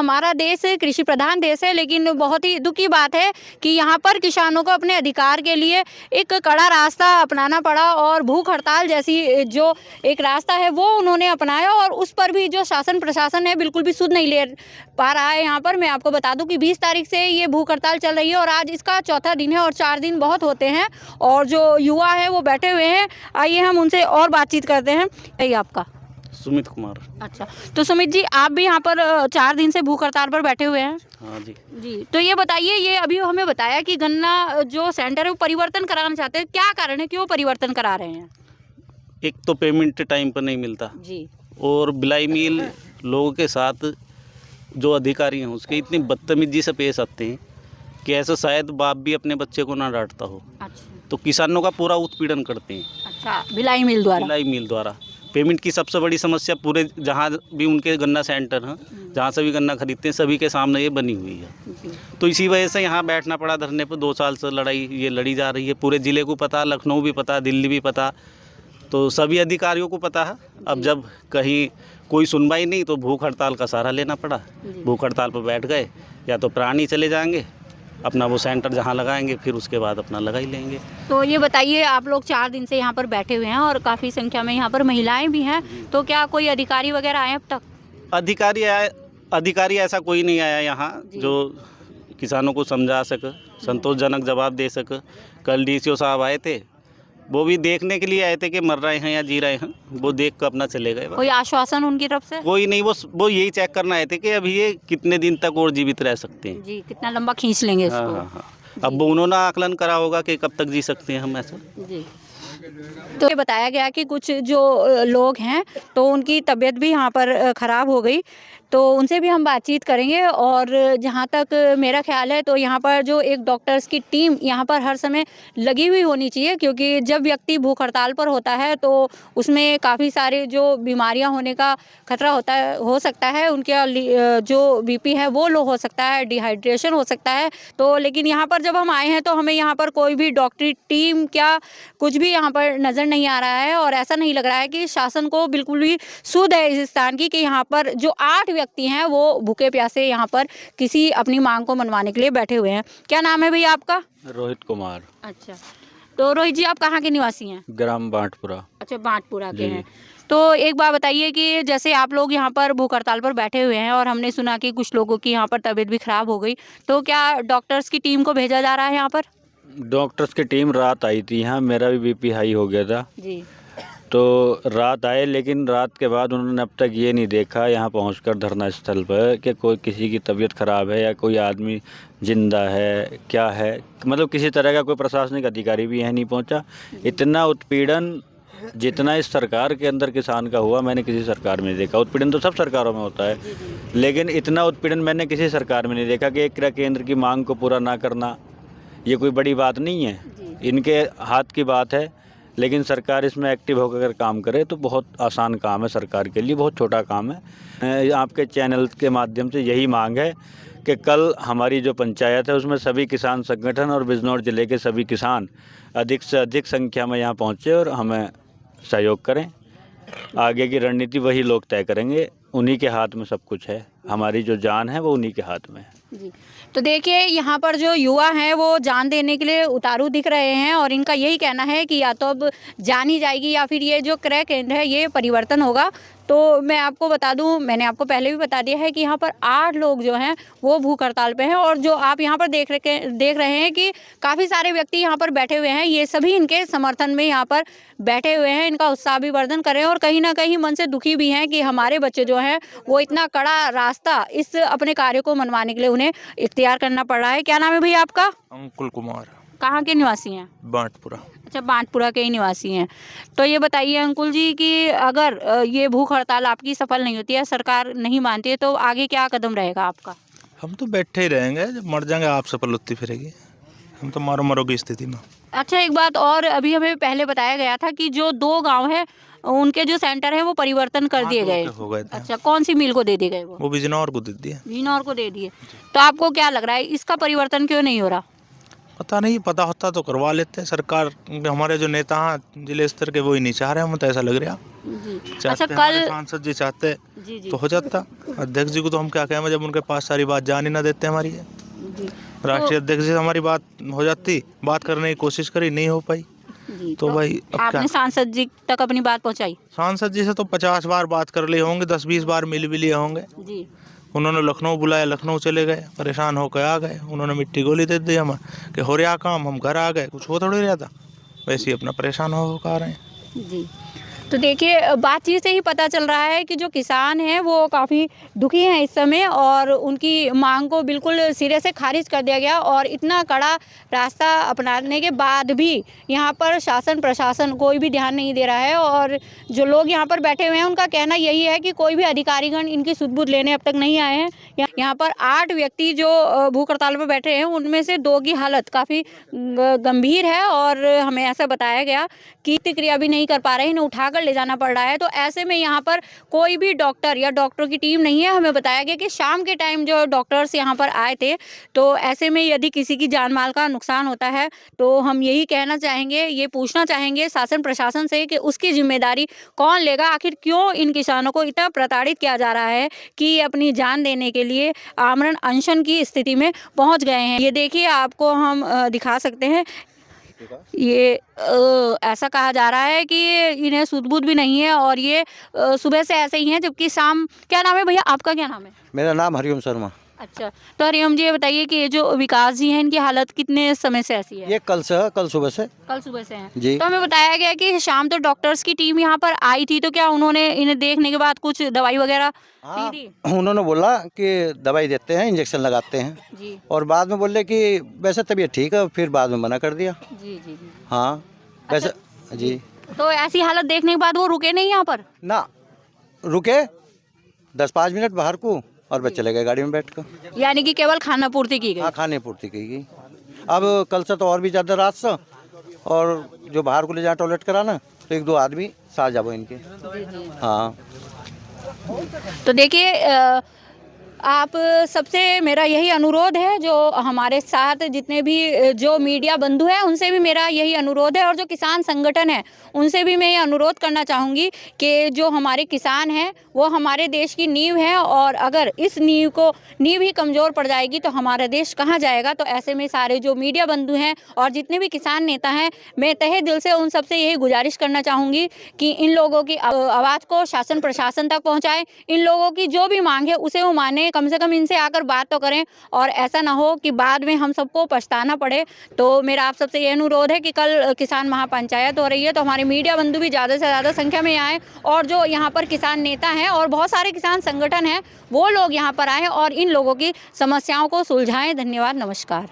हमारा देश कृषि प्रधान देश है, लेकिन बहुत ही दुख की बात है कि यहाँ पर किसानों को अपने अधिकार के लिए एक कड़ा रास्ता अपनाना पड़ा और भूख हड़ताल जैसी जो एक रास्ता है वो उन्होंने अपनाया, और उस पर भी जो शासन प्रशासन है बिल्कुल भी सुध नहीं ले पा रहा है। यहाँ पर मैं आपको बता दूं कि 20 तारीख से ये भूख हड़ताल चल रही है और आज इसका चौथा दिन है और 4 दिन बहुत होते हैं, और जो युवा है वो बैठे हुए हैं। आइए हम उनसे और बातचीत करते हैं। यही आपका? सुमित कुमार। अच्छा, तो सुमित जी, आप भी यहाँ पर 4 दिन से भूख हड़ताल पर बैठे हुए हैं? हाँ जी। जी, तो ये बताइए, ये अभी हमें बताया कि गन्ना जो सेंटर है वो परिवर्तन कराना चाहते हैं, क्या कारण है, क्यों परिवर्तन करा रहे हैं? एक तो पेमेंट टाइम पर नहीं मिलता जी। और बिलाई मिल लोगों के साथ जो अधिकारी हैं उसके इतनी बदतमीजी से पेश आते हैं कि ऐसा शायद बाप भी अपने बच्चे को ना डांटता हो। अच्छा। तो किसानों का पूरा उत्पीड़न करते हैं। अच्छा, भिलाई मिल द्वारा? बिलाई मिल द्वारा। पेमेंट की सबसे बड़ी समस्या पूरे जहाँ भी उनके गन्ना सेंटर हैं, जहाँ से भी गन्ना खरीदते हैं, सभी के सामने ये बनी हुई है। जी। तो इसी वजह से यहाँ बैठना पड़ा धरने पर। 2 साल से लड़ाई ये लड़ी जा रही है। पूरे ज़िले को पता, लखनऊ भी पता, दिल्ली भी पता, तो सभी अधिकारियों को पता है। अब जब कहीं कोई सुनवाई नहीं तो भूख हड़ताल का सहारा लेना पड़ा। भूख हड़ताल पर बैठ गए, या तो प्राणी चले जाएंगे, अपना वो सेंटर जहाँ लगाएंगे फिर उसके बाद अपना लगा ही लेंगे। तो ये बताइए, आप लोग 4 दिन से यहाँ पर बैठे हुए हैं और काफ़ी संख्या में यहाँ पर महिलाएं भी हैं, तो क्या कोई अधिकारी वगैरह आए अब तक? अधिकारी ऐसा कोई नहीं आया यहाँ जो किसानों को समझा सके, संतोषजनक जवाब दे सके। कल डीसीओ साहब आए थे, वो भी देखने के लिए आए थे कि मर रहे हैं या जी रहे हैं, वो देख कर अपना चले गए। कोई आश्वासन उनकी तरफ से? कोई नहीं, वो यही चेक करना आए थे कि अभी ये कितने दिन तक और जीवित रह सकते हैं। जी, कितना लंबा खींच लेंगे इसको? हाँ हाँ हाँ। अब वो उन्होंने आकलन करा होगा कि कब तक जी सकते हैं हम ऐसा। जी। तो ये बताया गया कि कुछ जो लोग हैं तो उनकी तबीयत भी यहाँ पर ख़राब हो गई, तो उनसे भी हम बातचीत करेंगे। और जहाँ तक मेरा ख्याल है तो यहाँ पर जो एक डॉक्टर्स की टीम यहाँ पर हर समय लगी हुई होनी चाहिए, क्योंकि जब व्यक्ति भूख हड़ताल पर होता है तो उसमें काफ़ी सारे जो बीमारियाँ होने का खतरा होता है, हो सकता है। उनके जो बीपी है वो लो हो सकता है, डिहाइड्रेशन हो सकता है। तो लेकिन यहाँ पर जब हम आए हैं तो हमें यहाँ पर कोई भी डॉक्टरी टीम क्या कुछ भी यहाँ पर नज़र नहीं आ रहा है, और ऐसा नहीं लग रहा है कि शासन को बिल्कुल भी सुध है इस स्थान की कि यहाँ पर जो 8 व्यक्ति हैं वो भूखे प्यासे यहाँ पर किसी अपनी मांग को मनवाने के लिए बैठे हुए हैं। क्या नाम है भैया आपका? रोहित कुमार। अच्छा, तो रोहित जी, आप कहाँ के निवासी हैं? ग्राम बांटपुरा। अच्छा, बांटपुरा के हैं। तो एक बात बताइए कि जैसे आप लोग यहाँ पर भूख हड़ताल पर बैठे हुए हैं और हमने सुना कि कुछ लोगों की यहाँ पर तबीयत भी खराब हो गई, तो क्या डॉक्टर्स की टीम को भेजा जा रहा है यहाँ पर? डॉक्टर्स की टीम रात आई थी यहाँ, मेरा भी बीपी हाई हो गया था जी। तो रात आए, लेकिन रात के बाद उन्होंने अब तक ये नहीं देखा यहाँ पहुंचकर धरना स्थल पर कि कोई किसी की तबीयत ख़राब है या कोई आदमी जिंदा है क्या है, मतलब किसी तरह का कोई प्रशासनिक अधिकारी भी यहाँ नहीं पहुँचा। इतना उत्पीड़न जितना इस सरकार के अंदर किसान का हुआ मैंने किसी सरकार में नहीं देखा। उत्पीड़न तो सब सरकारों में होता है, लेकिन इतना उत्पीड़न मैंने किसी सरकार में नहीं देखा कि एक केंद्र की मांग को पूरा ना करना ये कोई बड़ी बात नहीं है, इनके हाथ की बात है। लेकिन सरकार इसमें एक्टिव होकर अगर काम करे तो बहुत आसान काम है सरकार के लिए, बहुत छोटा काम है। आपके चैनल के माध्यम से यही मांग है कि कल हमारी जो पंचायत है उसमें सभी किसान संगठन और बिजनौर ज़िले के सभी किसान अधिक से अधिक संख्या में यहाँ पहुँचे और हमें सहयोग करें। आगे की रणनीति वही लोग तय करेंगे, उन्हीं के हाथ में सब कुछ है, हमारी जो जान है वो उन्हीं के हाथ में है। जी, तो देखिए यहाँ पर जो युवा हैं वो जान देने के लिए उतारू दिख रहे हैं, और इनका यही कहना है कि या तो अब जान ही जाएगी या फिर ये जो क्रय केंद्र है ये परिवर्तन होगा। तो मैं आपको बता दूं, मैंने आपको पहले भी बता दिया है कि यहाँ पर 8 लोग जो हैं वो भूख हड़ताल पे हैं, और जो आप यहाँ पर देख रहे हैं कि काफ़ी सारे व्यक्ति यहाँ पर बैठे हुए हैं, ये सभी इनके समर्थन में यहाँ पर बैठे हुए हैं, इनका उत्साह भी वर्धन करें, और कहीं ना कहीं मन से दुखी भी हैं कि हमारे बच्चे जो हैं वो इतना कड़ा रास्ता इस अपने कार्य को मनवाने के लिए उन्हें इख्तियार करना पड़ रहा है। क्या नाम है भैया आपका? अंकुल कुमार। कहाँ के निवासी हैं? बांटपुरा। अच्छा, बांटपुरा के ही निवासी हैं। तो ये बताइए अंकुल जी कि अगर ये भूख हड़ताल आपकी सफल नहीं होती है, सरकार नहीं मानती है, तो आगे क्या कदम रहेगा आपका? हम तो बैठे ही रहेंगे, जब मर जाएंगे आप सफल होती फिरेगी, हम तो मारो मरो की स्थिति में। अच्छा, एक बात और, अभी हमें पहले बताया गया था कि जो 2 गांव है उनके जो सेंटर है वो परिवर्तन कर दिए गए। हो गए थे। अच्छा, कौन सी मिल को दे दिए गए? वो बिजनौर को दे दिया। बिजनौर को दे दिए। तो आपको क्या लग रहा है इसका परिवर्तन क्यों नहीं हो रहा? पता नहीं, पता होता तो करवा लेते। सरकार, हमारे जो नेता हैं जिले स्तर के, वो ही नहीं चाह रहे, हमें तो ऐसा लग रहा। जी चाहते अच्छा हमारे कल सांसद जी चाहते जी जी तो हो जाता। अध्यक्ष जी को तो हम क्या कहें, जब उनके पास सारी बात जान ही ना देते हमारी है। जी राष्ट्रीय अध्यक्ष जी से हमारी बात हो जाती, बात करने की कोशिश करी, नहीं हो पाई। जी तो भाई अब क्या, आपने सांसद जी तक अपनी बात पहुंचाई? सांसद जी से तो 50 बार बात कर लिए होंगे, 10-20 बार मिल भी लिए होंगे। जी उन्होंने लखनऊ बुलाया, लखनऊ चले गए, परेशान होकर आ गए। उन्होंने मिट्टी गोली दे दी हमें कि हो रहा काम, हम घर आ गए, कुछ हो थोड़ी रहा था। वैसे ही अपना परेशान होकर आ रहे हैं। जी तो देखिए बातचीत से ही पता चल रहा है कि जो किसान हैं वो काफ़ी दुखी हैं इस समय, और उनकी मांग को बिल्कुल सिरे से खारिज कर दिया गया। और इतना कड़ा रास्ता अपनाने के बाद भी यहाँ पर शासन प्रशासन कोई भी ध्यान नहीं दे रहा है। और जो लोग यहाँ पर बैठे हुए हैं उनका कहना यही है कि कोई भी अधिकारीगण इनकी सुध-बुध लेने अब तक नहीं आए हैं। यहाँ पर 8 व्यक्ति जो भूख हड़ताल पर बैठे हैं उनमें से 2 की हालत काफ़ी गंभीर है, और हमें ऐसा बताया गया कि प्रतिक्रिया भी नहीं कर पा रहे हैं, इन्हें उठाकर ले जाना पड़ रहा है। तो ऐसे में यहाँ पर कोई भी डॉक्टर या डॉक्टरों की टीम नहीं है। हमें बताया गया कि शाम के टाइम जो डॉक्टर्स यहाँ पर आए थे, तो ऐसे में यदि किसी की जान माल का नुकसान होता है तो हम यही कहना चाहेंगे, ये पूछना चाहेंगे शासन प्रशासन से कि उसकी जिम्मेदारी कौन लेगा। आखिर क्यों इन किसानों को इतना प्रताड़ित किया जा रहा है कि अपनी जान देने के लिए आमरण अनशन की स्थिति में पहुँच गए हैं। ये देखिए, आपको हम दिखा सकते हैं। ये ऐसा कहा जा रहा है कि इन्हें सुध-बुध भी नहीं है, और ये सुबह से ऐसे ही हैं, जबकि शाम। क्या नाम है भैया, आपका क्या नाम है? मेरा नाम हरिओम शर्मा। अच्छा, तो हरिओम जी ये बताइए कि ये जो विकास जी हैं इनकी हालत कितने समय से ऐसी है? ये कल सुबह से कल सुबह से हैं। जी। तो हमें बताया गया कि शाम तो डॉक्टर्स की टीम यहाँ पर आई थी, तो क्या उन्होंने इन्हें देखने के बाद कुछ दवाई वगैरह दी थी? उन्होंने बोला कि दवाई देते हैं, इंजेक्शन लगाते हैं, जी और बाद में बोले कि वैसे तबीयत ठीक है, फिर बाद में मना कर दिया। जी जी जी हाँ वैसे जी। तो ऐसी हालत देखने के बाद वो रुके नहीं यहाँ पर? ना रुके 10-5 मिनट बाहर को, और बस चले गए गाड़ी में बैठ कर। यानी कि केवल खाना पूर्ति की गई? हाँ, खाने पूर्ति की गई। अब कल से तो और भी ज़्यादा रात से, और जो बाहर को ले जाए टॉयलेट कराना, तो 1-2 आदमी साथ जाबो इनके। हाँ तो देखिए, आप सबसे मेरा यही अनुरोध है, जो हमारे साथ जितने भी जो मीडिया बंधु हैं उनसे भी मेरा यही अनुरोध है, और जो किसान संगठन है उनसे भी मैं ये अनुरोध करना चाहूँगी कि जो हमारे किसान हैं वो हमारे देश की नींव है, और अगर इस नींव ही कमज़ोर पड़ जाएगी तो हमारा देश कहाँ जाएगा। तो ऐसे में सारे जो मीडिया बंधु हैं और जितने भी किसान नेता हैं, मैं तहे दिल से उन सबसे यही गुजारिश करना चाहूँगी कि इन लोगों की आवाज़ को शासन प्रशासन तक पहुँचाएँ। इन लोगों की जो भी मांग है उसे वो माने, कम से कम इनसे आकर बात तो करें, और ऐसा ना हो कि बाद में हम सबको पछताना पड़े। तो मेरा आप सबसे ये अनुरोध है कि कल किसान महापंचायत हो रही है, तो हमारे मीडिया बंधु भी ज़्यादा से ज़्यादा संख्या में आएँ, और जो यहाँ पर किसान नेता हैं और बहुत सारे किसान संगठन हैं वो लोग यहाँ पर आएँ और इन लोगों की समस्याओं को सुलझाएँ। धन्यवाद, नमस्कार।